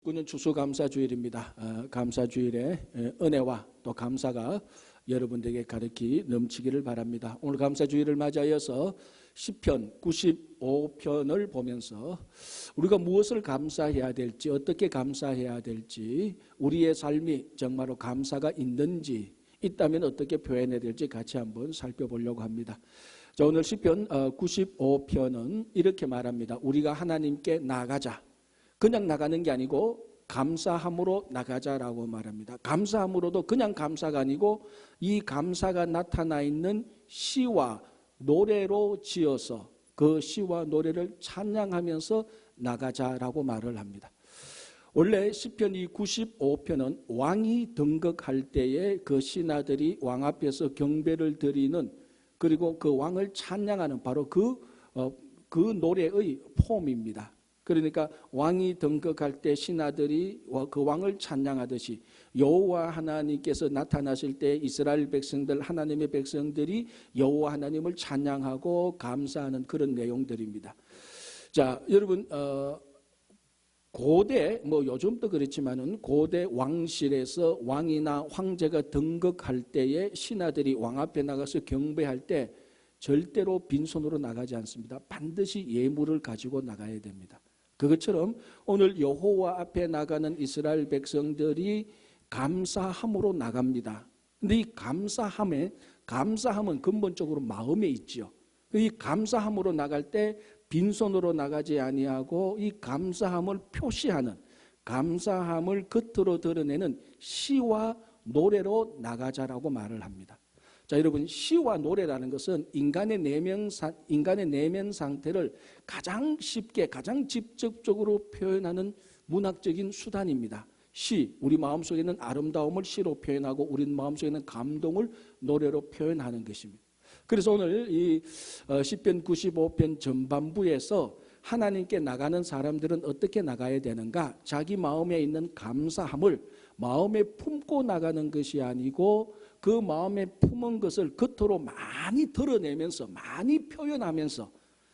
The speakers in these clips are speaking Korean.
2019년 추수감사주일입니다. 감사주일에 은혜와 또 감사가 여러분들에게 가득히 넘치기를 바랍니다. 오늘 감사주일을 맞이하여서 시편 95편을 보면서 우리가 무엇을 감사해야 될지, 어떻게 감사해야 될지, 우리의 삶이 정말로 감사가 있는지, 있다면 어떻게 표현해야 될지 같이 한번 살펴보려고 합니다. 자, 오늘 시편 95편은 이렇게 말합니다. 우리가 하나님께 나가자. 그냥 나가는 게 아니고 감사함으로 나가자라고 말합니다. 감사함으로도 그냥 감사가 아니고 이 감사가 나타나 있는 시와 노래로 지어서 그 시와 노래를 찬양하면서 나가자라고 말을 합니다. 원래 시편 이 95편은 왕이 등극할 때에 그 신하들이 왕 앞에서 경배를 드리는, 그리고 그 왕을 찬양하는 바로 그 노래의 폼입니다. 그러니까 왕이 등극할 때 신하들이 그 왕을 찬양하듯이 여호와 하나님께서 나타나실 때 이스라엘 백성들, 하나님의 백성들이 여호와 하나님을 찬양하고 감사하는 그런 내용들입니다. 자, 여러분, 고대, 요즘도 그렇지만은 고대 왕실에서 왕이나 황제가 등극할 때에 신하들이 왕 앞에 나가서 경배할 때 절대로 빈손으로 나가지 않습니다. 반드시 예물을 가지고 나가야 됩니다. 그것처럼 오늘 여호와 앞에 나가는 이스라엘 백성들이 감사함으로 나갑니다. 근데 이 감사함은 근본적으로 마음에 있지요. 이 감사함으로 나갈 때 빈손으로 나가지 아니하고 이 감사함을 표시하는, 감사함을 겉으로 드러내는 시와 노래로 나가자라고 말을 합니다. 자, 여러분, 시와 노래라는 것은 인간의 내면 상태를 가장 쉽게, 가장 직접적으로 표현하는 문학적인 수단입니다. 시, 우리 마음속에 있는 아름다움을 시로 표현하고 우리 마음속에 있는 감동을 노래로 표현하는 것입니다. 그래서 오늘 이 시편 95편 전반부에서 하나님께 나가는 사람들은 어떻게 나가야 되는가? 자기 마음에 있는 감사함을 마음에 품고 나가는 것이 아니고 그 마음에 품은 것을 겉으로 많이 드러내면서, 많이 표현하면서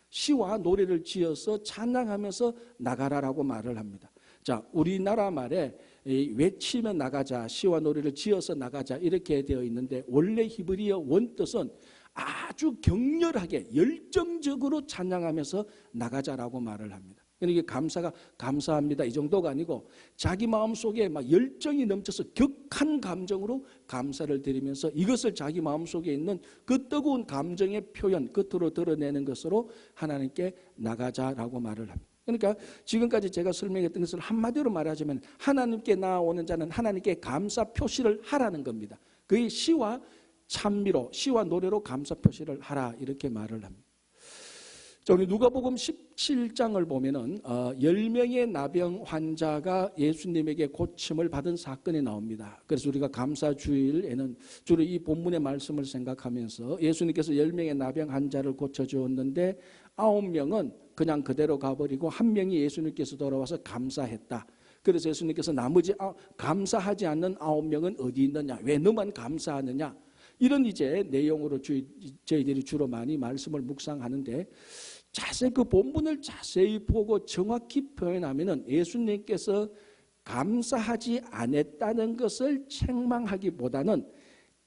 시와 노래를 지어서 찬양하면서 나가라라고 말을 합니다. 자, 우리나라 말에 외치며 나가자, 시와 노래를 지어서 나가자 이렇게 되어 있는데 원래 히브리어 원뜻은 아주 격렬하게 열정적으로 찬양하면서 나가자라고 말을 합니다. 그러니까 감사가 감사합니다 이 정도가 아니고 자기 마음속에 막 열정이 넘쳐서 격한 감정으로 감사를 드리면서 이것을 자기 마음속에 있는 그 뜨거운 감정의 표현, 끝으로 드러내는 것으로 하나님께 나가자라고 말을 합니다. 그러니까 지금까지 제가 설명했던 것을 한마디로 말하자면 하나님께 나아오는 자는 하나님께 감사 표시를 하라는 겁니다. 그의 시와 찬미로, 시와 노래로 감사 표시를 하라 이렇게 말을 합니다. 우리 누가복음 17장을 보면은 10명의 나병 환자가 예수님에게 고침을 받은 사건이 나옵니다. 그래서 우리가 감사주일에는 주로 이 본문의 말씀을 생각하면서 예수님께서 10명의 나병 환자를 고쳐주었는데 9명은 그냥 그대로 가버리고 1명이 예수님께서 돌아와서 감사했다. 그래서 예수님께서 나머지 감사하지 않는 9명은 어디 있느냐? 왜 너만 감사하느냐? 이런 이제 내용으로 저희들이 주로 많이 말씀을 묵상하는데 자세히 그 본문을 자세히 보고 정확히 표현하면은 예수님께서 감사하지 않았다는 것을 책망하기보다는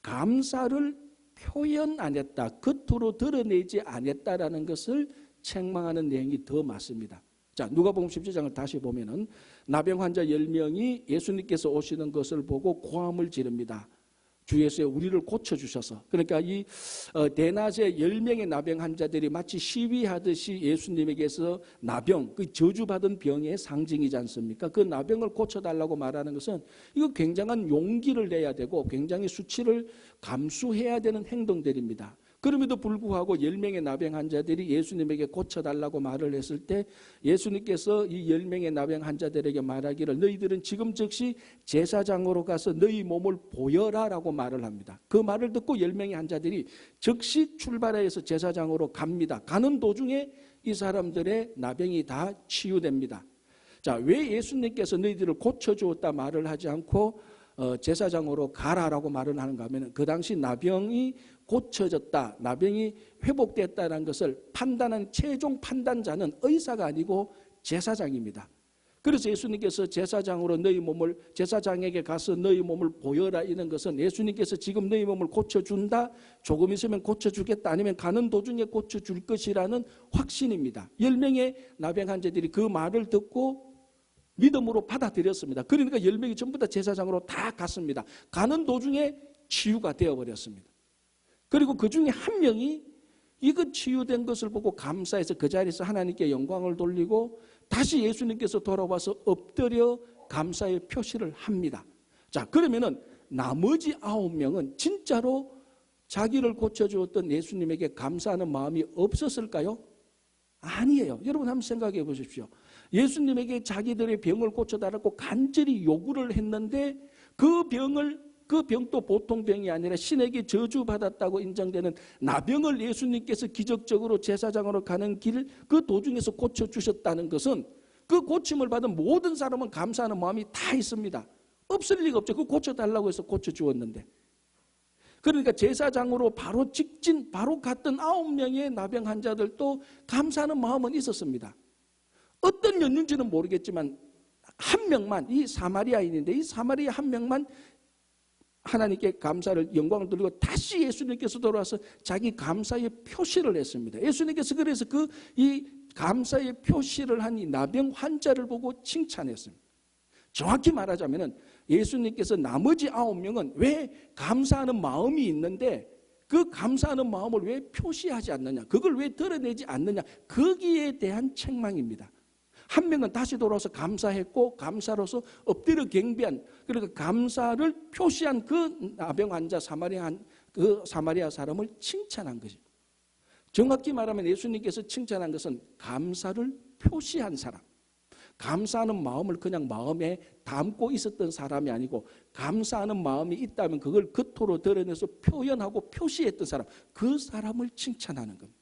감사를 표현 안 했다, 겉으로 드러내지 않았다라는 것을 책망하는 내용이 더 많습니다. 자, 누가복음 17장을 다시 보면은 나병 환자 10명이 예수님께서 오시는 것을 보고 고함을 지릅니다. 주 예수여 우리를 고쳐주셔서. 그러니까 이 대낮에 10명의 나병 환자들이 마치 시위하듯이 예수님에게서 나병, 그 저주받은 병의 상징이지 않습니까? 그 나병을 고쳐달라고 말하는 것은 이거 굉장한 용기를 내야 되고 굉장히 수치를 감수해야 되는 행동들입니다. 그럼에도 불구하고 10명의 나병 환자들이 예수님에게 고쳐달라고 말을 했을 때 예수님께서 이 10명의 나병 환자들에게 말하기를 너희들은 지금 즉시 제사장으로 가서 너희 몸을 보여라라고 말을 합니다. 그 말을 듣고 10명의 환자들이 즉시 출발해서 제사장으로 갑니다. 가는 도중에 이 사람들의 나병이 다 치유됩니다. 자, 왜 예수님께서 너희들을 고쳐주었다 말을 하지 않고 제사장으로 가라라고 말을 하는가 하면 그 당시 나병이 고쳐졌다, 나병이 회복됐다는 것을 판단한 최종 판단자는 의사가 아니고 제사장입니다. 그래서 예수님께서 제사장으로 너희 몸을, 제사장에게 가서 너희 몸을 보여라, 이런 것은 예수님께서 지금 너희 몸을 고쳐준다, 조금 있으면 고쳐주겠다, 아니면 가는 도중에 고쳐줄 것이라는 확신입니다. 10명의 나병 환자들이 그 말을 듣고 믿음으로 받아들였습니다. 그러니까 10명이 전부 다 제사장으로 다 갔습니다. 가는 도중에 치유가 되어버렸습니다. 그리고 그 중에 한 명이 이거 치유된 것을 보고 감사해서 그 자리에서 하나님께 영광을 돌리고 다시 예수님께서 돌아와서 엎드려 감사의 표시를 합니다. 자, 그러면은 나머지 9명은 진짜로 자기를 고쳐주었던 예수님에게 감사하는 마음이 없었을까요? 아니에요. 여러분 한번 생각해 보십시오. 예수님에게 자기들의 병을 고쳐달라고 간절히 요구를 했는데 그 병도 보통 병이 아니라 신에게 저주받았다고 인정되는 나병을 예수님께서 기적적으로 제사장으로 가는 길 그 도중에서 고쳐주셨다는 것은 그 고침을 받은 모든 사람은 감사하는 마음이 다 있습니다. 없을 리가 없죠. 그 고쳐달라고 해서 고쳐주었는데. 그러니까 제사장으로 바로 직진, 바로 갔던 9명의 나병 환자들도 감사하는 마음은 있었습니다. 어떤 연륜인지는 모르겠지만 한 명만, 이 사마리아인인데 이 사마리아 한 명만 하나님께 감사를, 영광을 돌리고 다시 예수님께서 돌아와서 자기 감사의 표시를 했습니다. 예수님께서 그래서 이 감사의 표시를 한 이 나병 환자를 보고 칭찬했습니다. 정확히 말하자면 예수님께서 나머지 9명은 왜 감사하는 마음이 있는데 그 감사하는 마음을 왜 표시하지 않느냐, 그걸 왜 드러내지 않느냐, 거기에 대한 책망입니다. 한 명은 다시 돌아와서 감사했고 감사로서 엎드려 경배한, 그러니까 감사를 표시한 그 나병 환자 그 사마리아 사람을 칭찬한 것이죠. 정확히 말하면 예수님께서 칭찬한 것은 감사를 표시한 사람, 감사하는 마음을 그냥 마음에 담고 있었던 사람이 아니고 감사하는 마음이 있다면 그걸 겉으로 드러내서 표현하고 표시했던 사람, 그 사람을 칭찬하는 겁니다.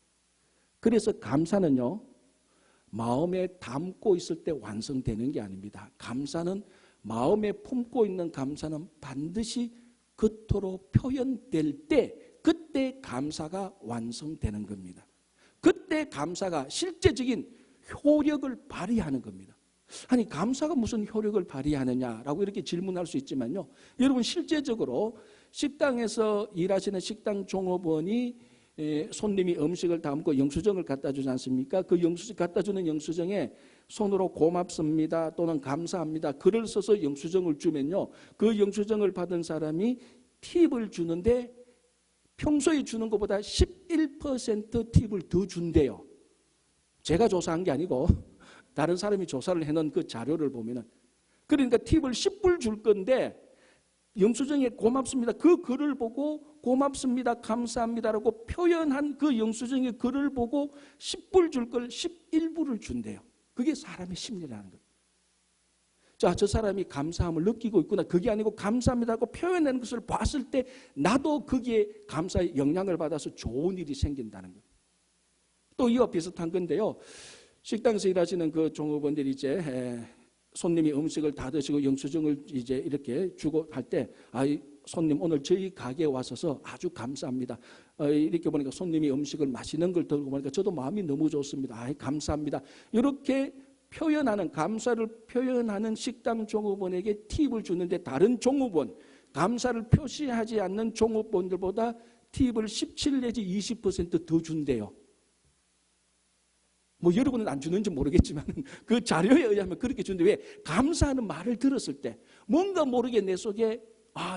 그래서 감사는요, 마음에 담고 있을 때 완성되는 게 아닙니다. 감사는, 마음에 품고 있는 감사는 반드시 겉으로 표현될 때, 그때 감사가 완성되는 겁니다. 그때 감사가 실제적인 효력을 발휘하는 겁니다. 아니, 감사가 무슨 효력을 발휘하느냐라고 이렇게 질문할 수 있지만요, 여러분 실제적으로 식당에서 일하시는 식당 종업원이 손님이 음식을 담고 영수증을 갖다 주지 않습니까? 그 영수증 갖다 주는 영수증에 손으로 고맙습니다 또는 감사합니다 글을 써서 영수증을 주면요, 그 영수증을 받은 사람이 팁을 주는데 평소에 주는 것보다 11% 팁을 더 준대요. 제가 조사한 게 아니고 다른 사람이 조사를 해놓은 그 자료를 보면은, 그러니까 팁을 10불 줄 건데 영수증에 고맙습니다 그 글을 보고 고맙습니다 감사합니다라고 표현한 그 영수증의 글을 보고 10불 줄 걸 11불을 준대요. 그게 사람의 심리라는 거예요. 자, 저 사람이 감사함을 느끼고 있구나, 그게 아니고 감사합니다라고 표현하는 것을 봤을 때 나도 거기에 감사의 영향을 받아서 좋은 일이 생긴다는 거예요. 또 이와 비슷한 건데요, 식당에서 일하시는 그 종업원들이 이제 손님이 음식을 다 드시고 영수증을 이제 이렇게 주고 할 때, 손님 오늘 저희 가게에 와셔서 아주 감사합니다. 이렇게 보니까 손님이 음식을 맛있는 걸 들고 보니까 저도 마음이 너무 좋습니다. 감사합니다. 이렇게 표현하는, 감사를 표현하는 식당 종업원에게 팁을 주는데 다른 종업원, 감사를 표시하지 않는 종업원들보다 팁을 17 내지 20% 더 준대요. 뭐 여러분은 안 주는지 모르겠지만 그 자료에 의하면 그렇게 주는데, 왜? 감사하는 말을 들었을 때 뭔가 모르게 내 속에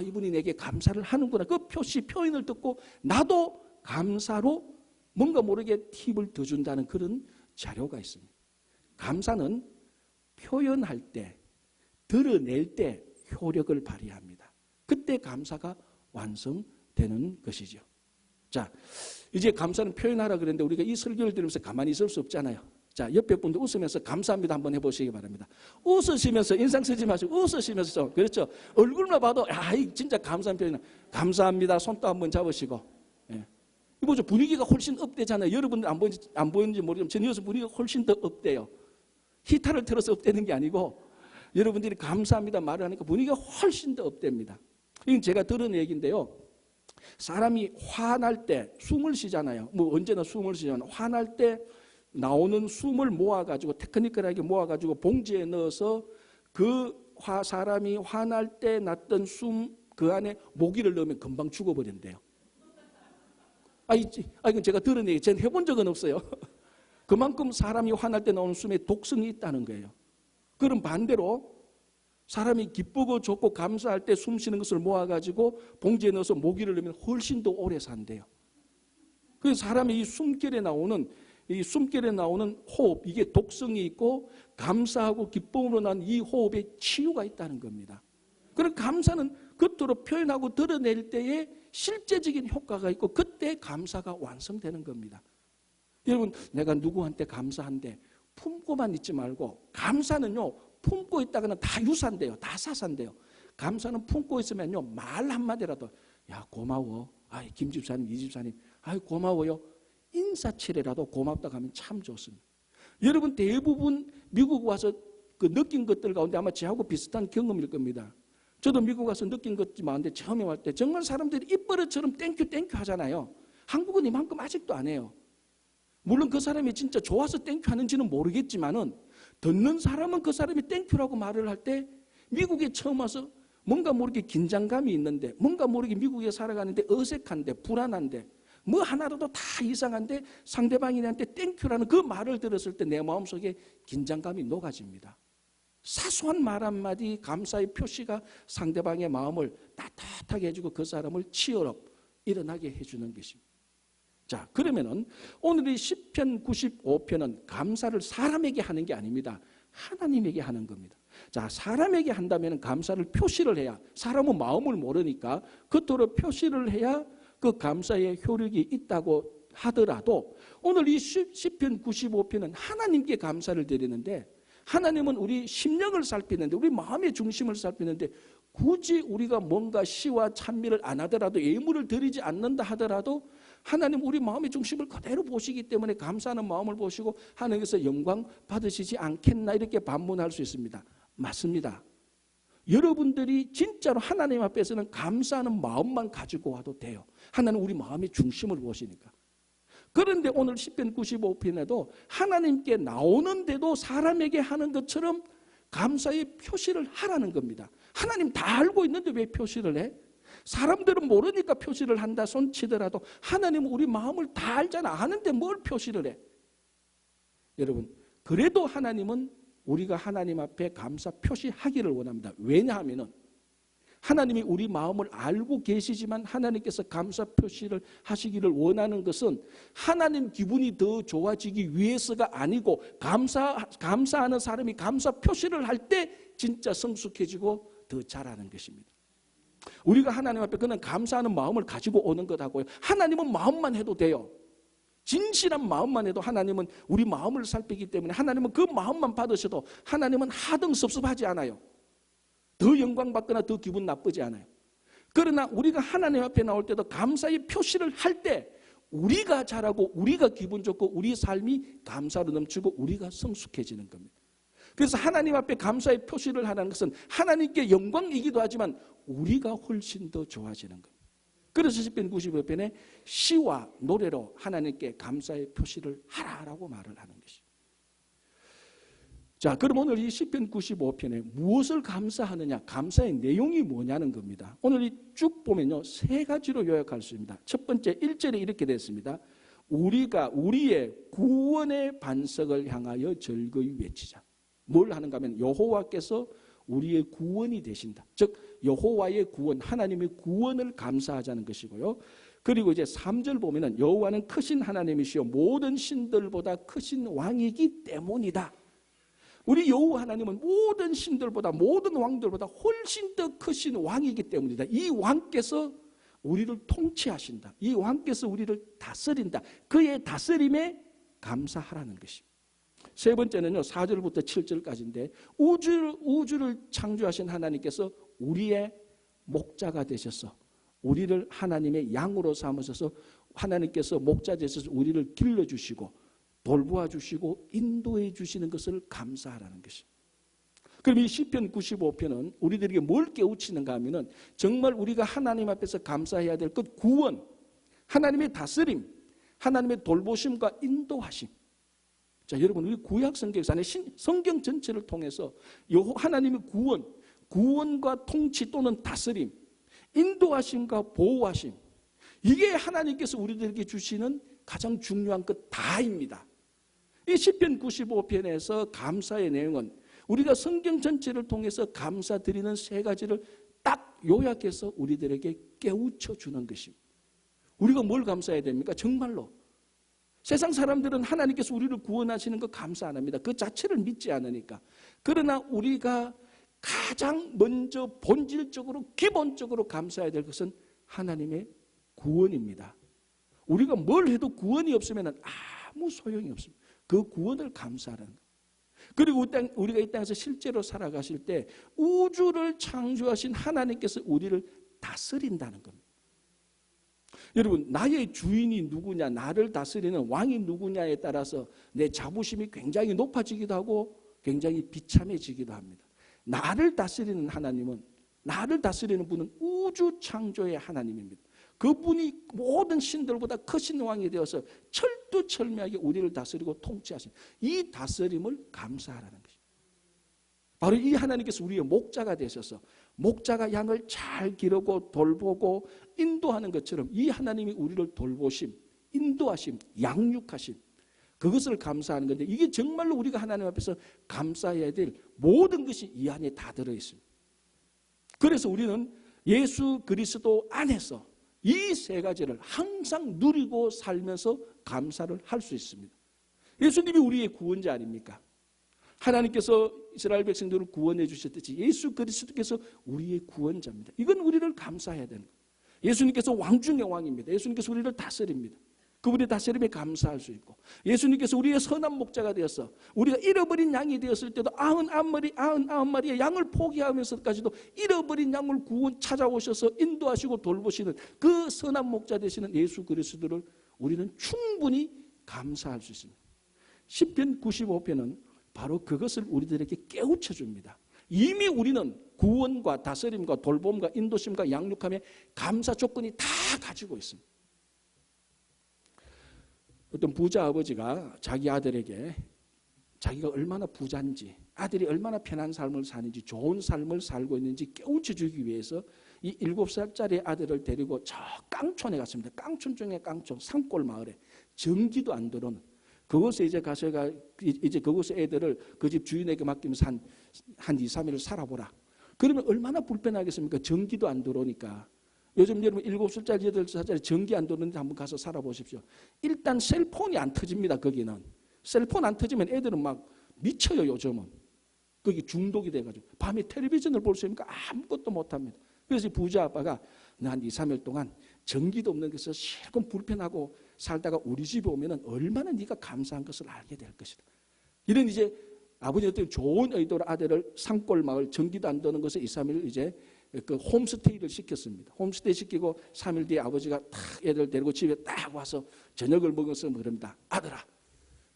이분이 내게 감사를 하는구나, 그 표현을 듣고 나도 감사로 뭔가 모르게 팁을 더 준다는 그런 자료가 있습니다. 감사는 표현할 때, 드러낼 때 효력을 발휘합니다. 그때 감사가 완성되는 것이죠. 자, 이제 감사는 표현하라 그랬는데 우리가 이 설교를 들으면서 가만히 있을 수 없잖아요. 자, 옆에 분들 웃으면서 감사합니다 한번 해보시기 바랍니다. 웃으시면서, 인상 쓰지 마시고 웃으시면서 좀, 그렇죠? 얼굴만 봐도 이 진짜 감사한 표현, 감사합니다 손도 한번 잡으시고. 예. 이거 분위기가 훨씬 업되잖아요. 여러분들 안 보이는지 모르지만 전 여기서 분위기가 훨씬 더 업돼요. 히타를 틀어서 업되는 게 아니고 여러분들이 감사합니다 말을 하니까 분위기가 훨씬 더 업됩니다. 이건 제가 들은 얘기인데요, 사람이 화날 때 숨을 쉬잖아요. 뭐 언제나 숨을 쉬잖아요. 화날 때 나오는 숨을 모아가지고 테크니컬하게 모아가지고 봉지에 넣어서 그 사람이 화날 때 났던 숨 그 안에 모기를 넣으면 금방 죽어버린대요. 이건 제가 들은 얘기, 저는 해본 적은 없어요. 그만큼 사람이 화날 때 나오는 숨에 독성이 있다는 거예요. 그럼 반대로 사람이 기쁘고 좋고 감사할 때 숨 쉬는 것을 모아가지고 봉지에 넣어서 모기를 넣으면 훨씬 더 오래 산대요. 그래서 사람이 이 숨결에 나오는 호흡, 이게 독성이 있고 감사하고 기쁨으로 난 이 호흡에 치유가 있다는 겁니다. 그런 감사는 겉으로 표현하고 드러낼 때에 실제적인 효과가 있고 그때 감사가 완성되는 겁니다. 여러분, 내가 누구한테 감사한데 품고만 있지 말고, 감사는요 품고 있다가는 다 유산돼요. 다 사산돼요. 감사는 품고 있으면요 말 한마디라도, 야 고마워, 김 집사님, 이 집사님, 고마워요, 인사치레라도 고맙다고 하면 참 좋습니다. 여러분, 대부분 미국 와서 그 느낀 것들 가운데 아마 저하고 비슷한 경험일 겁니다. 저도 미국 와서 느낀 것이 많은데, 처음에 올 때 정말 사람들이 입버릇처럼 땡큐 하잖아요. 한국은 이만큼 아직도 안 해요. 물론 그 사람이 진짜 좋아서 땡큐 하는지는 모르겠지만은, 듣는 사람은 그 사람이 땡큐라고 말을 할 때 미국에 처음 와서 뭔가 모르게 긴장감이 있는데, 뭔가 모르게 미국에 살아가는데 어색한데, 불안한데, 뭐 하나라도 다 이상한데 상대방이 나한테 땡큐라는 그 말을 들었을 때 내 마음속에 긴장감이 녹아집니다. 사소한 말 한마디 감사의 표시가 상대방의 마음을 따뜻하게 해주고 그 사람을 치열업 일어나게 해주는 것입니다. 자, 그러면은 오늘 이 시편 95편은 감사를 사람에게 하는 게 아닙니다. 하나님에게 하는 겁니다. 자, 사람에게 한다면 감사를 표시를 해야, 사람은 마음을 모르니까 겉으로 표시를 해야 그 감사의 효력이 있다고 하더라도, 오늘 이 시편 95편은 하나님께 감사를 드리는데, 하나님은 우리 심령을 살피는데, 우리 마음의 중심을 살피는데, 굳이 우리가 뭔가 시와 찬미를 안 하더라도, 예물을 드리지 않는다 하더라도 하나님 우리 마음의 중심을 그대로 보시기 때문에 감사하는 마음을 보시고 하나님께서 영광 받으시지 않겠나, 이렇게 반문할 수 있습니다. 맞습니다. 여러분들이 진짜로 하나님 앞에서는 감사하는 마음만 가지고 와도 돼요. 하나님 우리 마음의 중심을 보시니까. 그런데 오늘 시편 95편에도 하나님께 나오는데도 사람에게 하는 것처럼 감사의 표시를 하라는 겁니다. 하나님 다 알고 있는데 왜 표시를 해? 사람들은 모르니까 표시를 한다 손치더라도 하나님은 우리 마음을 다 알잖아. 아는데 뭘 표시를 해? 여러분, 그래도 하나님은 우리가 하나님 앞에 감사 표시하기를 원합니다. 왜냐하면 하나님이 우리 마음을 알고 계시지만 하나님께서 감사 표시를 하시기를 원하는 것은 하나님 기분이 더 좋아지기 위해서가 아니고, 감사하는 사람이 감사 표시를 할 때 진짜 성숙해지고 더 잘하는 것입니다. 우리가 하나님 앞에 그냥 감사하는 마음을 가지고 오는 것하고요, 하나님은 마음만 해도 돼요. 진실한 마음만 해도 하나님은 우리 마음을 살피기 때문에 하나님은 그 마음만 받으셔도 하나님은 하등 섭섭하지 않아요. 더 영광 받거나 더 기분 나쁘지 않아요. 그러나 우리가 하나님 앞에 나올 때도 감사의 표시를 할 때 우리가 잘하고 우리가 기분 좋고 우리 삶이 감사로 넘치고 우리가 성숙해지는 겁니다. 그래서 하나님 앞에 감사의 표시를 하는 것은 하나님께 영광이기도 하지만 우리가 훨씬 더 좋아지는 겁니다. 그래서 시편 95편에 시와 노래로 하나님께 감사의 표시를 하라라고 말을 하는 것입니다. 자, 그럼 오늘 이 시편 95편에 무엇을 감사하느냐, 감사의 내용이 뭐냐는 겁니다. 오늘 이 쭉 보면요, 세 가지로 요약할 수 있습니다. 첫 번째 1절에 이렇게 됐습니다. 우리가 우리의 구원의 반석을 향하여 즐거이 외치자. 뭘 하는가 하면 여호와께서 우리의 구원이 되신다. 즉 여호와의 구원, 하나님의 구원을 감사하자는 것이고요. 그리고 이제 3절 보면은 여호와는 크신 하나님이시요 모든 신들보다 크신 왕이기 때문이다. 우리 여호와 하나님은 모든 신들보다, 모든 왕들보다 훨씬 더 크신 왕이기 때문이다. 이 왕께서 우리를 통치하신다. 이 왕께서 우리를 다스린다. 그의 다스림에 감사하라는 것입니다. 세 번째는요, 4절부터 7절까지인데 우주를 창조하신 하나님께서 우리의 목자가 되셔서 우리를 하나님의 양으로 삼으셔서 하나님께서 목자 되셔서 우리를 길러주시고 돌보아 주시고 인도해 주시는 것을 감사하라는 것입니다. 그럼 이 시편 95편은 우리들에게 뭘 깨우치는가 하면은 정말 우리가 하나님 앞에서 감사해야 될 것, 구원, 하나님의 다스림, 하나님의 돌보심과 인도하심, 자, 여러분, 우리 구약 성경에서 성경 전체를 통해서 하나님의 구원과 통치 또는 다스림, 인도하심과 보호하심, 이게 하나님께서 우리들에게 주시는 가장 중요한 것 다입니다. 이 시편 95편에서 감사의 내용은 우리가 성경 전체를 통해서 감사드리는 세 가지를 딱 요약해서 우리들에게 깨우쳐 주는 것입니다. 우리가 뭘 감사해야 됩니까? 정말로 세상 사람들은 하나님께서 우리를 구원하시는 거 감사 안 합니다. 그 자체를 믿지 않으니까. 그러나 우리가 가장 먼저 본질적으로 기본적으로 감사해야 될 것은 하나님의 구원입니다. 우리가 뭘 해도 구원이 없으면 아무 소용이 없습니다. 그 구원을 감사하는 것. 그리고 우리가 이 땅에서 실제로 살아가실 때 우주를 창조하신 하나님께서 우리를 다스린다는 겁니다. 여러분, 나의 주인이 누구냐, 나를 다스리는 왕이 누구냐에 따라서 내 자부심이 굉장히 높아지기도 하고 굉장히 비참해지기도 합니다. 나를 다스리는 하나님은, 나를 다스리는 분은 우주 창조의 하나님입니다. 그분이 모든 신들보다 크신 왕이 되어서 철두철미하게 우리를 다스리고 통치하신 이 다스림을 감사하라는 것입니다. 바로 이 하나님께서 우리의 목자가 되셔서 목자가 양을 잘 기르고 돌보고 인도하는 것처럼 이 하나님이 우리를 돌보심, 인도하심, 양육하심, 그것을 감사하는 건데, 이게 정말로 우리가 하나님 앞에서 감사해야 될 모든 것이 이 안에 다 들어있습니다. 그래서 우리는 예수 그리스도 안에서 이 세 가지를 항상 누리고 살면서 감사를 할 수 있습니다. 예수님이 우리의 구원자 아닙니까? 하나님께서 이스라엘 백성들을 구원해 주셨듯이 예수 그리스도께서 우리의 구원자입니다. 이건 우리를 감사해야 되는 거예요. 예수님께서 왕 중의 왕입니다. 예수님께서 우리를 다스립니다. 그분의 다스림에 감사할 수 있고, 예수님께서 우리의 선한 목자가 되어서 우리가 잃어버린 양이 되었을 때도 99마리의 양을 포기하면서까지도 잃어버린 양을 찾아오셔서 인도하시고 돌보시는 그 선한 목자 되시는 예수 그리스도를 우리는 충분히 감사할 수 있습니다. 시편 95편은 바로 그것을 우리들에게 깨우쳐 줍니다. 이미 우리는 구원과 다스림과 돌봄과 인도심과 양육함의 감사 조건이 다 가지고 있습니다. 어떤 부자 아버지가 자기 아들에게 자기가 얼마나 부자인지, 아들이 얼마나 편한 삶을 사는지, 좋은 삶을 살고 있는지 깨우쳐 주기 위해서 이 7살짜리 아들을 데리고 저 깡촌에 갔습니다. 깡촌 중에 깡촌, 산골 마을에 전기도 안 들어오는 그곳에 이제 가서가 이제 그곳에 애들을 그 집 주인에게 맡기면서 한 2, 3일 살아보라. 그러면 얼마나 불편하겠습니까? 전기도 안 들어오니까. 요즘 여러분 7살짜리, 8살짜리 전기 안 들어오는데 한번 가서 살아보십시오. 일단 셀폰이 안 터집니다. 거기는. 셀폰 안 터지면 애들은 막 미쳐요. 요즘은. 거기 중독이 돼가지고. 밤에 텔레비전을 볼 수 있으니까 아무것도 못합니다. 그래서 부자 아빠가 한 2, 3일 동안 전기도 없는 것을 실컷 불편하고 살다가 우리 집에 오면 얼마나 네가 감사한 것을 알게 될 것이다. 이런 이제 아버지한테 좋은 의도로 아들을 산골 마을 전기도 안 드는 것을 2, 3일 이제 그 홈스테이를 시켰습니다. 홈스테이 시키고 3일 뒤에 아버지가 딱 애들 데리고 집에 딱 와서 저녁을 먹어서 그럽니다. 아들아,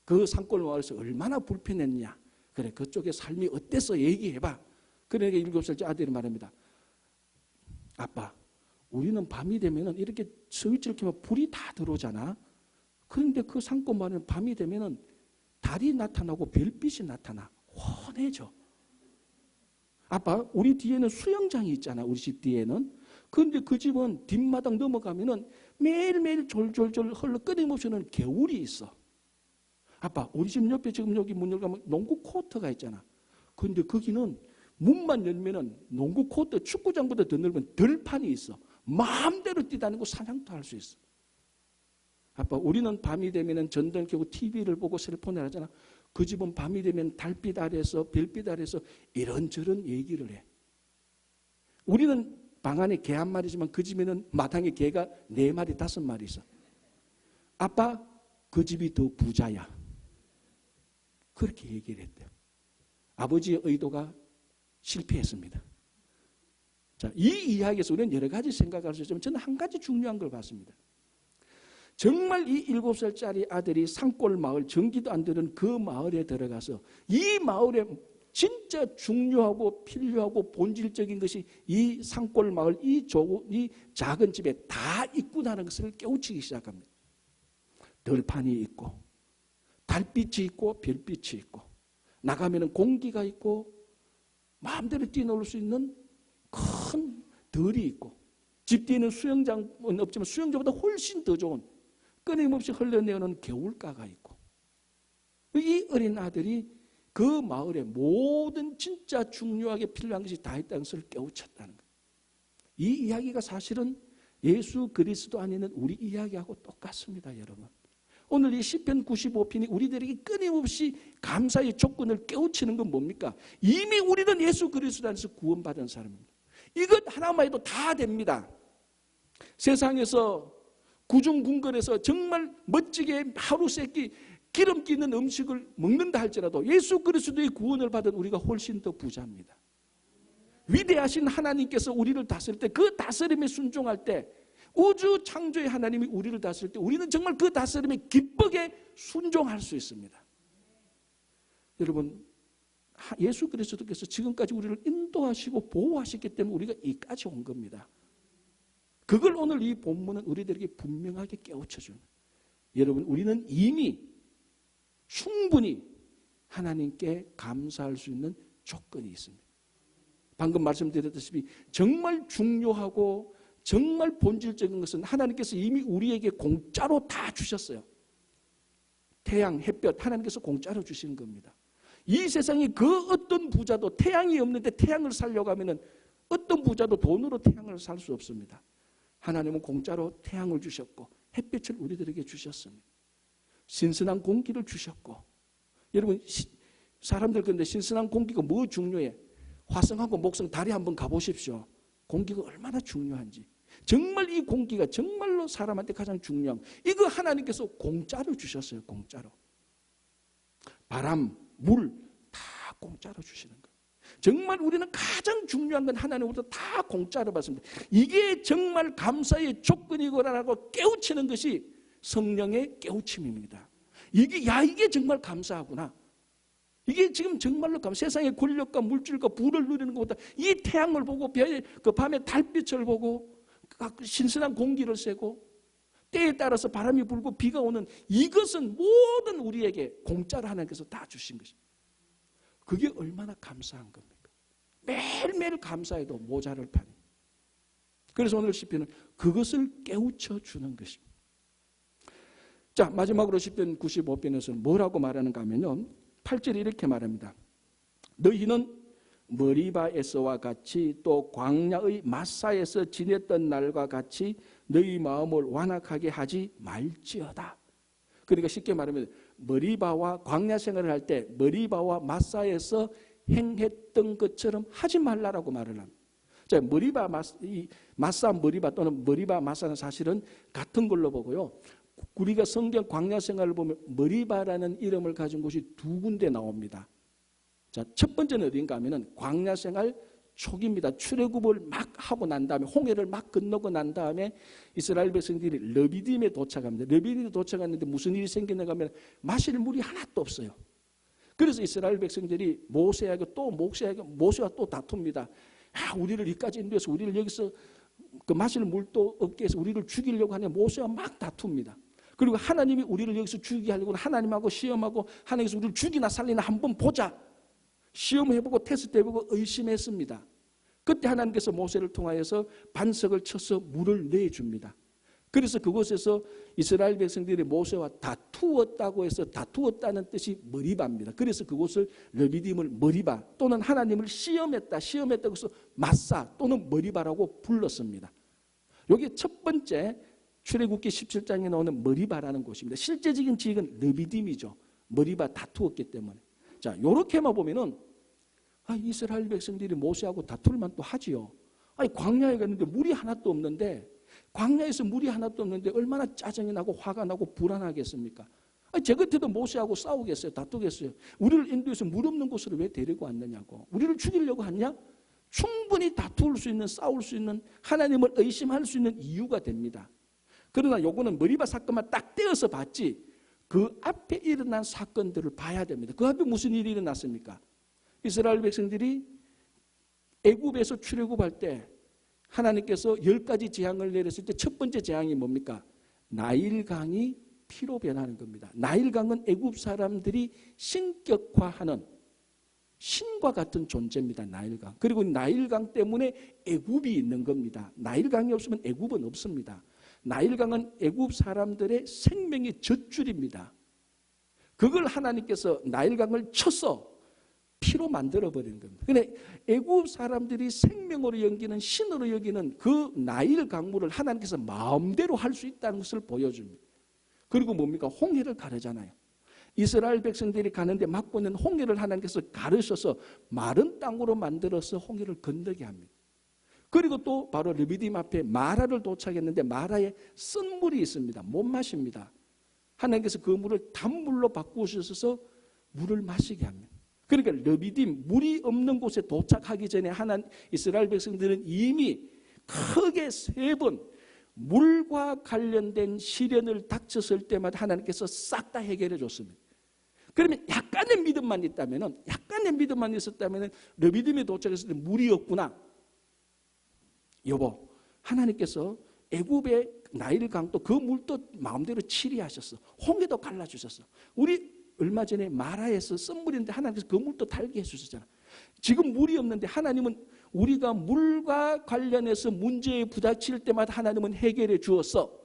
그 산골 마을에서 얼마나 불편했냐. 그래, 그쪽의 삶이 어땠어? 얘기해봐. 그러니까 7살짜리 아들이 말합니다. 아빠, 우리는 밤이 되면 이렇게 스위치를 켜면 불이 다 들어오잖아. 그런데 그 산골 마을은 밤이 되면 달이 나타나고 별빛이 나타나. 환해져. 아빠, 우리 뒤에는 수영장이 있잖아. 우리 집 뒤에는. 그런데 그 집은 뒷마당 넘어가면은 매일매일 졸졸졸 흘러 끊임없이는 개울이 있어. 아빠, 우리 집 옆에 지금 여기 문 열고 가면 농구 코트가 있잖아. 그런데 거기는 문만 열면은 농구 코트, 축구장보다 더 넓은 들판이 있어. 마음대로 뛰다니고 사냥도 할 수 있어. 아빠, 우리는 밤이 되면은 전등 켜고 TV를 보고 셀폰을 하잖아. 그 집은 밤이 되면 달빛 아래서 별빛 아래서 이런저런 얘기를 해. 우리는 방 안에 개 한 마리지만 그 집에는 마당에 개가 4마리, 5마리 있어. 아빠, 그 집이 더 부자야. 그렇게 얘기를 했대요. 아버지의 의도가 실패했습니다. 자, 이 이야기에서 우리는 여러 가지 생각할 수 있지만 저는 한 가지 중요한 걸 봤습니다. 정말 이 7살짜리 아들이 산골 마을, 전기도 안 되는 그 마을에 들어가서 이 마을에 진짜 중요하고 필요하고 본질적인 것이 이 산골 마을, 이 작은 집에 다 있구나라는 것을 깨우치기 시작합니다. 들판이 있고 달빛이 있고 별빛이 있고 나가면 공기가 있고 마음대로 뛰놀 수 있는 큰 들이 있고 집 뒤에는 수영장은 없지만 수영장보다 훨씬 더 좋은 끊임없이 흘러내오는 겨울가가 있고 이 어린 아들이 그 마을에 모든 진짜 중요하게 필요한 것이 다 있다는 것을 깨우쳤다는 거예요. 이 이야기가 사실은 예수 그리스도 안에는 우리 이야기하고 똑같습니다. 여러분, 오늘 이 시편 95편이 우리들에게 끊임없이 감사의 조건을 깨우치는 건 뭡니까? 이미 우리는 예수 그리스도 안에서 구원받은 사람입니다. 이것 하나만 해도 다 됩니다. 세상에서 구중궁궐에서 정말 멋지게 하루 세끼 기름기 있는 음식을 먹는다 할지라도 예수 그리스도의 구원을 받은 우리가 훨씬 더 부자입니다. 위대하신 하나님께서 우리를 다스릴 때, 그 다스림에 순종할 때, 우주 창조의 하나님이 우리를 다스릴 때 우리는 정말 그 다스림에 기쁘게 순종할 수 있습니다. 여러분, 예수 그리스도께서 지금까지 우리를 인도하시고 보호하셨기 때문에 우리가 이까지 온 겁니다. 그걸 오늘 이 본문은 우리들에게 분명하게 깨우쳐주는, 여러분, 우리는 이미 충분히 하나님께 감사할 수 있는 조건이 있습니다. 방금 말씀드렸다시피 정말 중요하고 정말 본질적인 것은 하나님께서 이미 우리에게 공짜로 다 주셨어요. 태양, 햇볕 하나님께서 공짜로 주시는 겁니다. 이 세상에 그 어떤 부자도 태양이 없는데 태양을 살려고 하면 어떤 부자도 돈으로 태양을 살 수 없습니다. 하나님은 공짜로 태양을 주셨고 햇빛을 우리들에게 주셨습니다. 신선한 공기를 주셨고, 여러분, 사람들 그런데 신선한 공기가 뭐 중요해? 화성하고 목성, 달에 한번 가보십시오. 공기가 얼마나 중요한지. 정말 이 공기가 정말로 사람한테 가장 중요한, 이거 하나님께서 공짜로 주셨어요. 공짜로. 바람, 물 다 공짜로 주시는 거예요. 정말 우리는 가장 중요한 건 하나님으로부터 다 공짜로 받습니다. 이게 정말 감사의 조건이구나라고 깨우치는 것이 성령의 깨우침입니다. 이게 정말 감사하구나. 이게 지금 정말로 세상의 권력과 물질과 부를 누리는 것보다 이 태양을 보고 그 밤에 달빛을 보고 신선한 공기를 쐬고 때에 따라서 바람이 불고 비가 오는, 이것은 모든 우리에게 공짜로 하나님께서 다 주신 것입니다. 그게 얼마나 감사한 겁니까? 매일매일 감사해도 모자랄 판입니다. 그래서 오늘 시편은 그것을 깨우쳐 주는 것입니다. 자, 마지막으로 시편 95편에서는 뭐라고 말하는가 하면요, 8절에 이렇게 말합니다. 너희는 머리바에서와 같이 또 광야의 마사에서 지냈던 날과 같이 너희 마음을 완악하게 하지 말지어다. 그러니까 쉽게 말하면 머리바와 광야 생활을 할 때 머리바와 마사에서 행했던 것처럼 하지 말라라고 말을 합니다. 자, 머리바, 마사, 머리바 또는 머리바, 마사는 사실은 같은 걸로 보고요. 우리가 성경 광야 생활을 보면 머리바라는 이름을 가진 곳이 두 군데 나옵니다. 자, 첫 번째는 어딘가 하면은 광야 생활 초기입니다. 출애굽을 막 하고 난 다음에 홍해를 막 건너고 난 다음에 이스라엘 백성들이 르비딤에 도착합니다. 르비딤에 도착했는데 무슨 일이 생겼는가 하면 마실 물이 하나도 없어요. 그래서 이스라엘 백성들이 모세와 또 다툽니다. 우리를 여기까지 인도해서 우리를 여기서 그 마실 물도 없게 해서 우리를 죽이려고 하냐, 모세와 막 다툽니다. 그리고 하나님이 우리를 여기서 죽이게 하려고 하나님하고 시험하고 하나님께서 우리를 죽이나 살리나 한번 보자. 시험해보고 테스트해보고 의심했습니다. 그때 하나님께서 모세를 통하여서 반석을 쳐서 물을 내줍니다. 그래서 그곳에서 이스라엘 백성들이 모세와 다투었다고 해서 다투었다는 뜻이 머리바입니다. 그래서 그곳을 르비딤을 머리바 또는 하나님을 시험했다고 해서 마사 또는 머리바라고 불렀습니다. 여기 첫 번째 출애굽기 17장에 나오는 머리바라는 곳입니다. 실제적인 지역은 르비딤이죠. 머리바 다투었기 때문에. 자, 요렇게만 보면은 이스라엘 백성들이 모세하고 다툴만 또 하지요. 광야에 갔는데 물이 하나도 없는데, 광야에서 물이 하나도 없는데 얼마나 짜증이 나고 화가 나고 불안하겠습니까? 제 곁에도 모세하고 싸우겠어요? 다투겠어요? 우리를 인도해서 물 없는 곳으로 왜 데리고 왔느냐고. 우리를 죽이려고 하냐? 충분히 다툴 수 있는, 싸울 수 있는, 하나님을 의심할 수 있는 이유가 됩니다. 그러나 요거는 머리바 사건만 딱 떼어서 봤지 그 앞에 일어난 사건들을 봐야 됩니다. 그 앞에 무슨 일이 일어났습니까? 이스라엘 백성들이 애굽에서 출애굽할 때 하나님께서 10가지 재앙을 내렸을 때 첫 번째 재앙이 뭡니까? 나일강이 피로 변하는 겁니다. 나일강은 애굽 사람들이 신격화하는 신과 같은 존재입니다. 나일강. 그리고 나일강 때문에 애굽이 있는 겁니다. 나일강이 없으면 애굽은 없습니다. 나일강은 애굽 사람들의 생명의 젖줄입니다. 그걸 하나님께서 나일강을 쳐서 피로 만들어버리는 겁니다. 그런데 애굽 사람들이 생명으로 여기는 신으로 여기는 그 나일 강물을 하나님께서 마음대로 할 수 있다는 것을 보여줍니다. 그리고 뭡니까? 홍해를 가르잖아요. 이스라엘 백성들이 가는데 막고 있는 홍해를 하나님께서 가르셔서 마른 땅으로 만들어서 홍해를 건너게 합니다. 그리고 또 바로 르비딤 앞에 마라를 도착했는데 마라에 쓴 물이 있습니다. 못 마십니다. 하나님께서 그 물을 단물로 바꾸셔서 물을 마시게 합니다. 그러니까 르비딤 물이 없는 곳에 도착하기 전에 이스라엘 백성들은 이미 크게 3번 물과 관련된 시련을 닥쳤을 때마다 하나님께서 싹 다 해결해 줬습니다. 그러면 약간의 믿음만 있었다면 르비딤에 도착했을 때 물이 없구나. 여보, 하나님께서 애굽의 나일 강도 그 물도 마음대로 치리하셨어. 홍해도 갈라주셨어. 우리 얼마 전에 마라에서 쓴물인데 하나님께서 그 물도 달게 해주셨잖아. 지금 물이 없는데 하나님은 우리가 물과 관련해서 문제에 부닥칠 때마다 하나님은 해결해 주었어.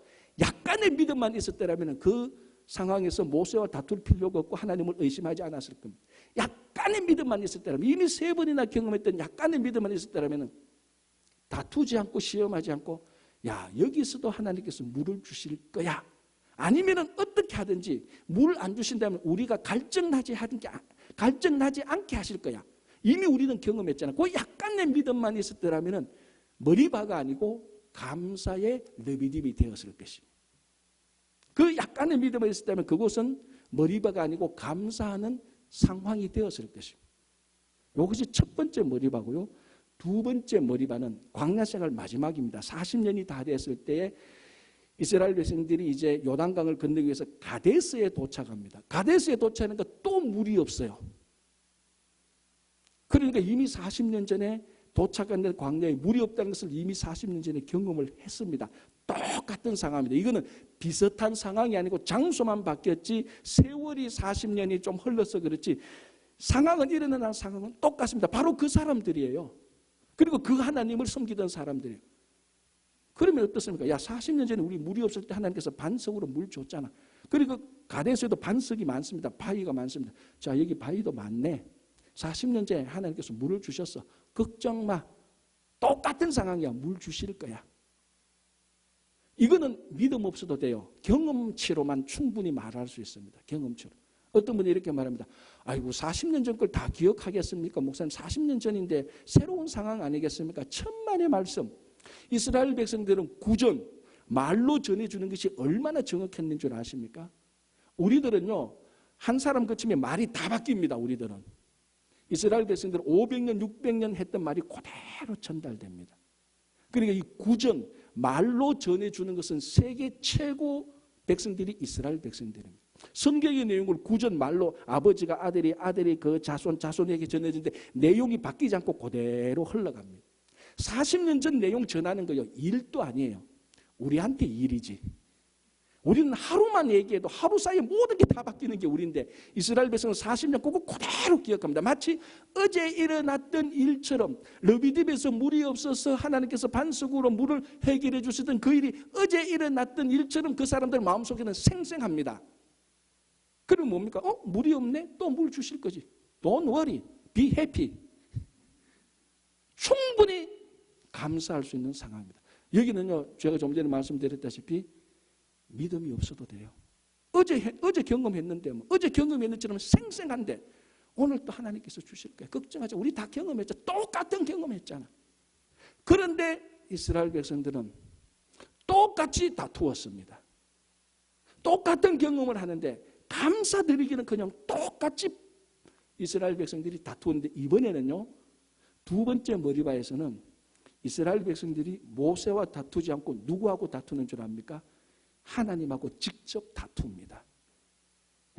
약간의 믿음만 있었더라면 그 상황에서 모세와 다툴 필요가 없고 하나님을 의심하지 않았을 겁니다. 약간의 믿음만 있었더라면, 이미 3번이나 경험했던 약간의 믿음만 있었더라면 다투지 않고 시험하지 않고, 야, 여기서도 하나님께서 물을 주실 거야. 아니면은 어떻게 하든지 물 안 주신다면 우리가 갈증나지 않게 하실 거야. 이미 우리는 경험했잖아. 그 약간의 믿음만 있었더라면 머리바가 아니고 감사의 르비딤이 되었을 것입니다. 그 약간의 믿음이 있었다면 그곳은 머리바가 아니고 감사하는 상황이 되었을 것입니다. 이것이 첫 번째 머리바고요. 두 번째 머리바는 광야 생활 마지막입니다. 40년이 다 됐을 때에 이스라엘 백성들이 이제 요단강을 건너기 위해서 가데스에 도착합니다. 가데스에 도착하니까 또 물이 없어요. 그러니까 이미 40년 전에 도착한 광야에 물이 없다는 것을 이미 40년 전에 경험을 했습니다. 똑같은 상황입니다. 이거는 비슷한 상황이 아니고 장소만 바뀌었지 세월이 40년이 좀 흘러서 그렇지 상황은 일어나는 상황은 똑같습니다. 바로 그 사람들이에요. 그리고 그 하나님을 섬기던 사람들이에요. 그러면 어떻습니까? 야, 40년 전에 우리 물이 없을 때 하나님께서 반석으로 물 줬잖아. 그리고 가데스에도 반석이 많습니다. 바위가 많습니다. 자, 여기 바위도 많네. 40년 전에 하나님께서 물을 주셨어. 걱정 마. 똑같은 상황이야. 물 주실 거야. 이거는 믿음 없어도 돼요. 경험치로만 충분히 말할 수 있습니다. 경험치로. 어떤 분이 이렇게 말합니다. 아이고 40년 전 걸 다 기억하겠습니까? 목사님 40년 전인데 새로운 상황 아니겠습니까? 천만의 말씀. 이스라엘 백성들은 구전, 말로 전해주는 것이 얼마나 정확했는 줄 아십니까? 우리들은요. 한 사람 거치면 말이 다 바뀝니다. 우리들은. 이스라엘 백성들은 500년, 600년 했던 말이 그대로 전달됩니다. 그러니까 이 구전, 말로 전해주는 것은 세계 최고 백성들이 이스라엘 백성들입니다. 성경의 내용을 구전 말로 아버지가 아들이 그 자손에게 전해주는데 내용이 바뀌지 않고 그대로 흘러갑니다. 40년 전 내용 전하는 거요. 일도 아니에요. 우리한테 일이지. 우리는 하루만 얘기해도 하루 사이에 모든 게 다 바뀌는 게 우리인데 이스라엘 백성은 40년 그거 그대로 기억합니다. 마치 어제 일어났던 일처럼 르비딤에서 물이 없어서 하나님께서 반석으로 물을 해결해 주시던 그 일이 어제 일어났던 일처럼 그 사람들 마음속에는 생생합니다. 그럼 뭡니까? 물이 없네? 또 물 주실 거지. Don't worry. Be happy. 충분히 감사할 수 있는 상황입니다. 여기는요, 제가 좀 전에 말씀드렸다시피 믿음이 없어도 돼요. 어제 경험했는데, 어제 경험했는 처럼 생생한데, 오늘 또 하나님께서 주실 거예요. 걱정하지. 우리 다 경험했잖아. 똑같은 경험했잖아. 그런데 이스라엘 백성들은 똑같이 다투었습니다. 똑같은 경험을 하는데, 감사드리기는 그냥 똑같이 이스라엘 백성들이 다투었는데, 이번에는요, 두 번째 머리바에서는 이스라엘 백성들이 모세와 다투지 않고 누구하고 다투는 줄 압니까? 하나님하고 직접 다툽니다.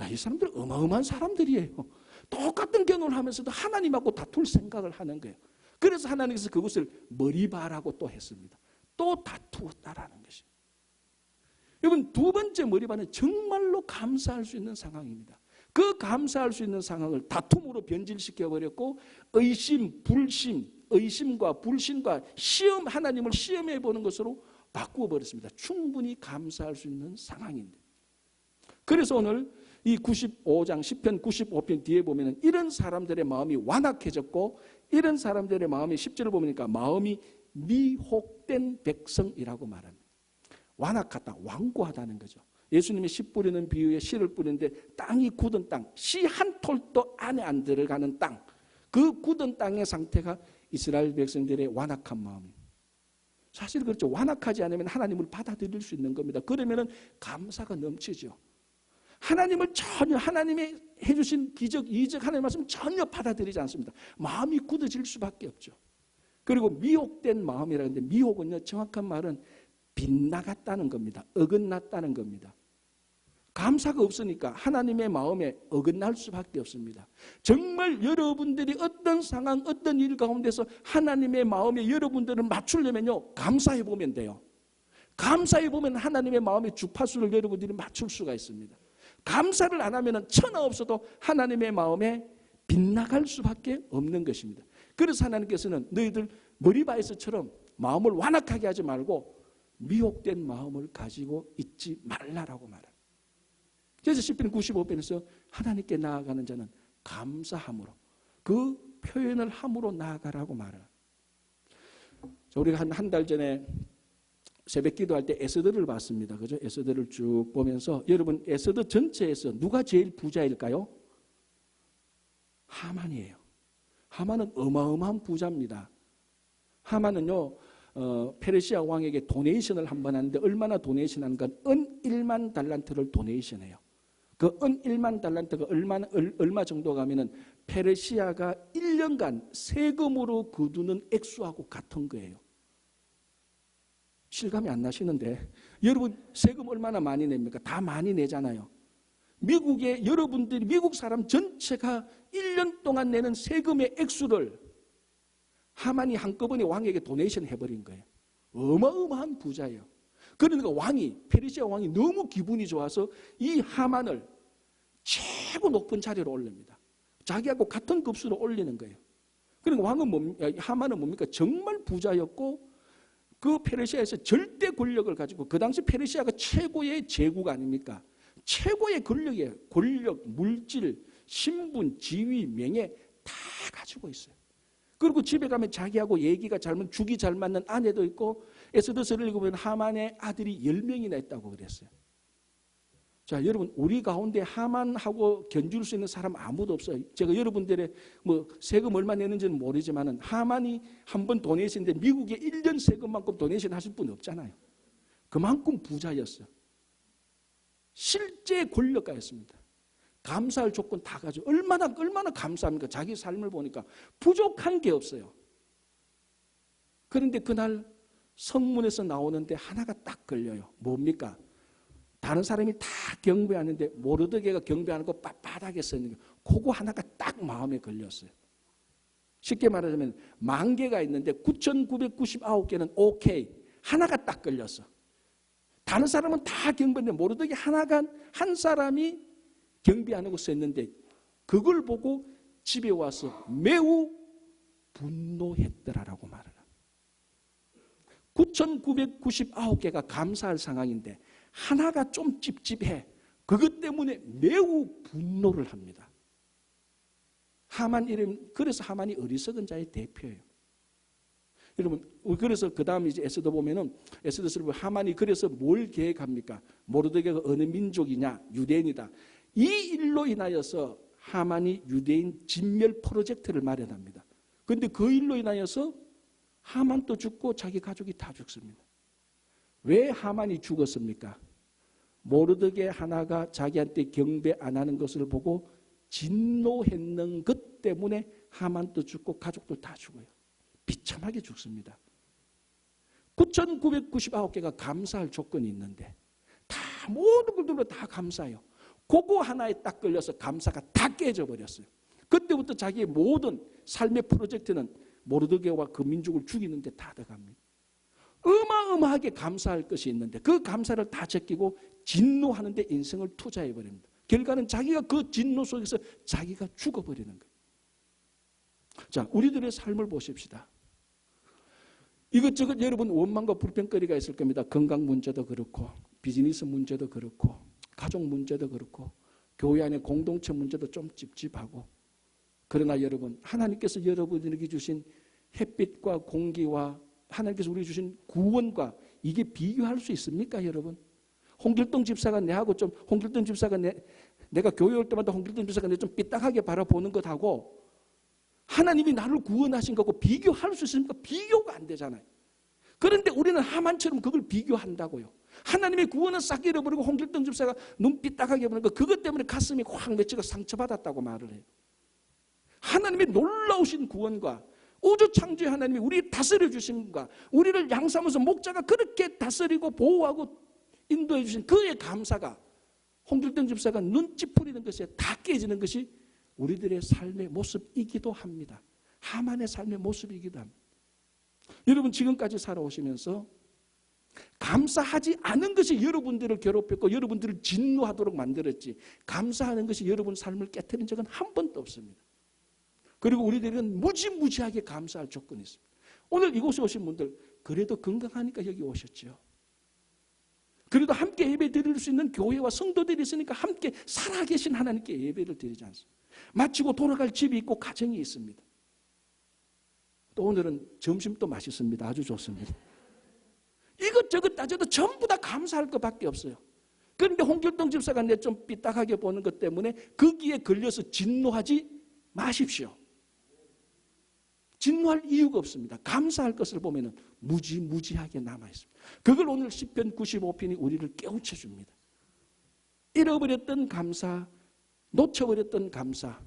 이 사람들 어마어마한 사람들이에요. 똑같은 경험을 하면서도 하나님하고 다툴 생각을 하는 거예요. 그래서 하나님께서 그것을 머리바라고 또 했습니다. 또 다투었다라는 것입니다. 여러분, 두 번째 머리반은 정말로 감사할 수 있는 상황입니다. 그 감사할 수 있는 상황을 다툼으로 변질시켜버렸고 의심, 불심, 의심과 불신과 시험, 하나님을 시험해 보는 것으로 바꾸어 버렸습니다. 충분히 감사할 수 있는 상황인데. 그래서 오늘 이 95장 10편 95편 뒤에 보면 이런 사람들의 마음이 완악해졌고 이런 사람들의 마음이 10절을 보니까 마음이 미혹된 백성이라고 말합니다. 완악하다, 완고하다는 거죠. 예수님이 씨 뿌리는 비유에 씨를 뿌리는데 땅이 굳은 땅, 씨 한 톨도 안에 안 들어가는 땅, 그 굳은 땅의 상태가 이스라엘 백성들의 완악한 마음입니다. 사실 그렇죠. 완악하지 않으면 하나님을 받아들일 수 있는 겁니다. 그러면 감사가 넘치죠. 하나님을 전혀, 하나님이 해주신 기적, 이적, 하나님의 말씀 전혀 받아들이지 않습니다. 마음이 굳어질 수밖에 없죠. 그리고 미혹된 마음이라는데, 미혹은요, 정확한 말은 빗나갔다는 겁니다. 어긋났다는 겁니다. 감사가 없으니까 하나님의 마음에 어긋날 수밖에 없습니다. 정말 여러분들이 어떤 상황, 어떤 일 가운데서 하나님의 마음에 여러분들을 맞추려면요, 감사해 보면 돼요. 감사해 보면 하나님의 마음의 주파수를 여러분들이 맞출 수가 있습니다. 감사를 안 하면 천하 없어도 하나님의 마음에 빗나갈 수밖에 없는 것입니다. 그래서 하나님께서는 너희들 머리바에서처럼 마음을 완악하게 하지 말고 미혹된 마음을 가지고 있지 말라라고 말합니다. 그래서 시편 95편에서 하나님께 나아가는 자는 감사함으로, 그 표현을 함으로 나아가라고 말합니다. 우리가 한 달 전에 새벽 기도할 때 에스더를 봤습니다. 그죠? 에스더를 쭉 보면서 여러분, 에스더 전체에서 누가 제일 부자일까요? 하만이에요. 하만은 어마어마한 부자입니다. 하만은요, 페르시아 왕에게 도네이션을 한번 하는데 얼마나 도네이션 하는가? 은 1만 달란트를 도네이션해요. 그 은 1만 달란트가 얼마 정도가 하면은 페르시아가 1년간 세금으로 거두는 액수하고 같은 거예요. 실감이 안 나시는데 여러분 세금 얼마나 많이 냅니까? 다 많이 내잖아요. 미국에 여러분들이, 미국 사람 전체가 1년 동안 내는 세금의 액수를 하만이 한꺼번에 왕에게 도네이션 해버린 거예요. 어마어마한 부자예요. 그러니까 페르시아 왕이 너무 기분이 좋아서 이 하만을 최고 높은 자리로 올립니다. 자기하고 같은 급수로 올리는 거예요. 그러니까 하만은 뭡니까? 정말 부자였고 그 페르시아에서 절대 권력을 가지고, 그 당시 페르시아가 최고의 제국 아닙니까? 최고의 권력이에요. 권력, 물질, 신분, 지위, 명예 다 가지고 있어요. 그리고 집에 가면 자기하고 얘기가 죽이 잘 맞는 아내도 있고, 에스더서를 읽어보면 하만의 아들이 10명이나 있다고 그랬어요. 자, 여러분, 우리 가운데 하만하고 견줄 수 있는 사람 아무도 없어요. 제가 여러분들의 세금 얼마 내는지는 모르지만은 하만이 한 번 도네이션인데 미국에 1년 세금만큼 도네이션 하실 분 없잖아요. 그만큼 부자였어요. 실제 권력가였습니다. 감사할 조건 다 가지고 얼마나 감사합니까? 자기 삶을 보니까 부족한 게 없어요. 그런데 그날 성문에서 나오는데 하나가 딱 걸려요. 뭡니까? 다른 사람이 다 경배하는데 모르드게가 경배하는 거 바닥에 서 있는 게, 그거 하나가 딱 마음에 걸렸어요. 쉽게 말하자면 10,000개가 있는데 9,999개는 오케이, 하나가 딱 걸렸어. 다른 사람은 다 경배하는데 모르드게 한 사람이 경배하는 거 써 있는데 그걸 보고 집에 와서 매우 분노했더라라고 말을 합니다. 9,999개가 감사할 상황인데 하나가 좀 찝찝해. 그것 때문에 매우 분노를 합니다. 그래서 하만이 어리석은 자의 대표예요. 여러분, 그래서 그 다음에 이제 에스더 보면은, 에스더서를 보면 하만이 그래서 뭘 계획합니까? 모르드게가 어느 민족이냐? 유대인이다. 이 일로 인하여서 하만이 유대인 진멸 프로젝트를 마련합니다. 그런데 그 일로 인하여서 하만도 죽고 자기 가족이 다 죽습니다. 왜 하만이 죽었습니까? 모르드게 하나가 자기한테 경배 안 하는 것을 보고 진노했는 것 때문에 하만도 죽고 가족도 다 죽어요. 비참하게 죽습니다. 9,999개가 감사할 조건이 있는데 다 모든 것들로 다 감사해요. 그거 하나에 딱 걸려서 감사가 다 깨져버렸어요. 그때부터 자기의 모든 삶의 프로젝트는 모르드게와 그 민족을 죽이는 데 다 들어갑니다. 어마어마하게 감사할 것이 있는데 그 감사를 다 제끼고 진노하는 데 인생을 투자해 버립니다. 결과는 자기가 그 진노 속에서 자기가 죽어버리는 거예요. 자, 우리들의 삶을 보십시다. 이것저것 여러분 원망과 불평거리가 있을 겁니다. 건강 문제도 그렇고 비즈니스 문제도 그렇고 가족 문제도 그렇고 교회 안의 공동체 문제도 좀 찝찝하고, 그러나 여러분, 하나님께서 여러분에게 주신 햇빛과 공기와 하나님께서 우리 주신 구원과 이게 비교할 수 있습니까, 여러분? 홍길동 집사가 내하고 좀 홍길동 집사가 내가 교회 올 때마다 홍길동 집사가 내 좀 삐딱하게 바라보는 것하고 하나님이 나를 구원하신 거고 비교할 수 있습니까? 비교가 안 되잖아요. 그런데 우리는 하만처럼 그걸 비교한다고요. 하나님의 구원은 싹 잃어버리고 홍길동 집사가 눈 삐딱하게 보는 거, 그것 때문에 가슴이 확 맺히고 상처받았다고 말을 해요. 하나님의 놀라우신 구원과 우주 창조의 하나님이 우리를 다스려 주심과 우리를 양삼으로서 목자가 그렇게 다스리고 보호하고 인도해 주신 그의 감사가 홍길동 집사가 눈 찌푸리는 것이 다 깨지는 것이 우리들의 삶의 모습이기도 합니다. 하만의 삶의 모습이기도 합니다. 여러분, 지금까지 살아오시면서 감사하지 않은 것이 여러분들을 괴롭혔고 여러분들을 진노하도록 만들었지, 감사하는 것이 여러분 삶을 깨트린 적은 한 번도 없습니다. 그리고 우리들은 무지무지하게 감사할 조건이 있습니다. 오늘 이곳에 오신 분들 그래도 건강하니까 여기 오셨죠. 그래도 함께 예배 드릴 수 있는 교회와 성도들이 있으니까 함께 살아계신 하나님께 예배를 드리지 않습니다. 마치고 돌아갈 집이 있고 가정이 있습니다. 또 오늘은 점심도 맛있습니다. 아주 좋습니다. 이것저것 따져도 전부 다 감사할 것밖에 없어요. 그런데 홍길동 집사가 내 좀 삐딱하게 보는 것 때문에 거기에 걸려서 진노하지 마십시오. 진노할 이유가 없습니다. 감사할 것을 보면 무지무지하게 남아있습니다. 그걸 오늘 시편 95편이 우리를 깨우쳐 줍니다. 잃어버렸던 감사, 놓쳐버렸던 감사,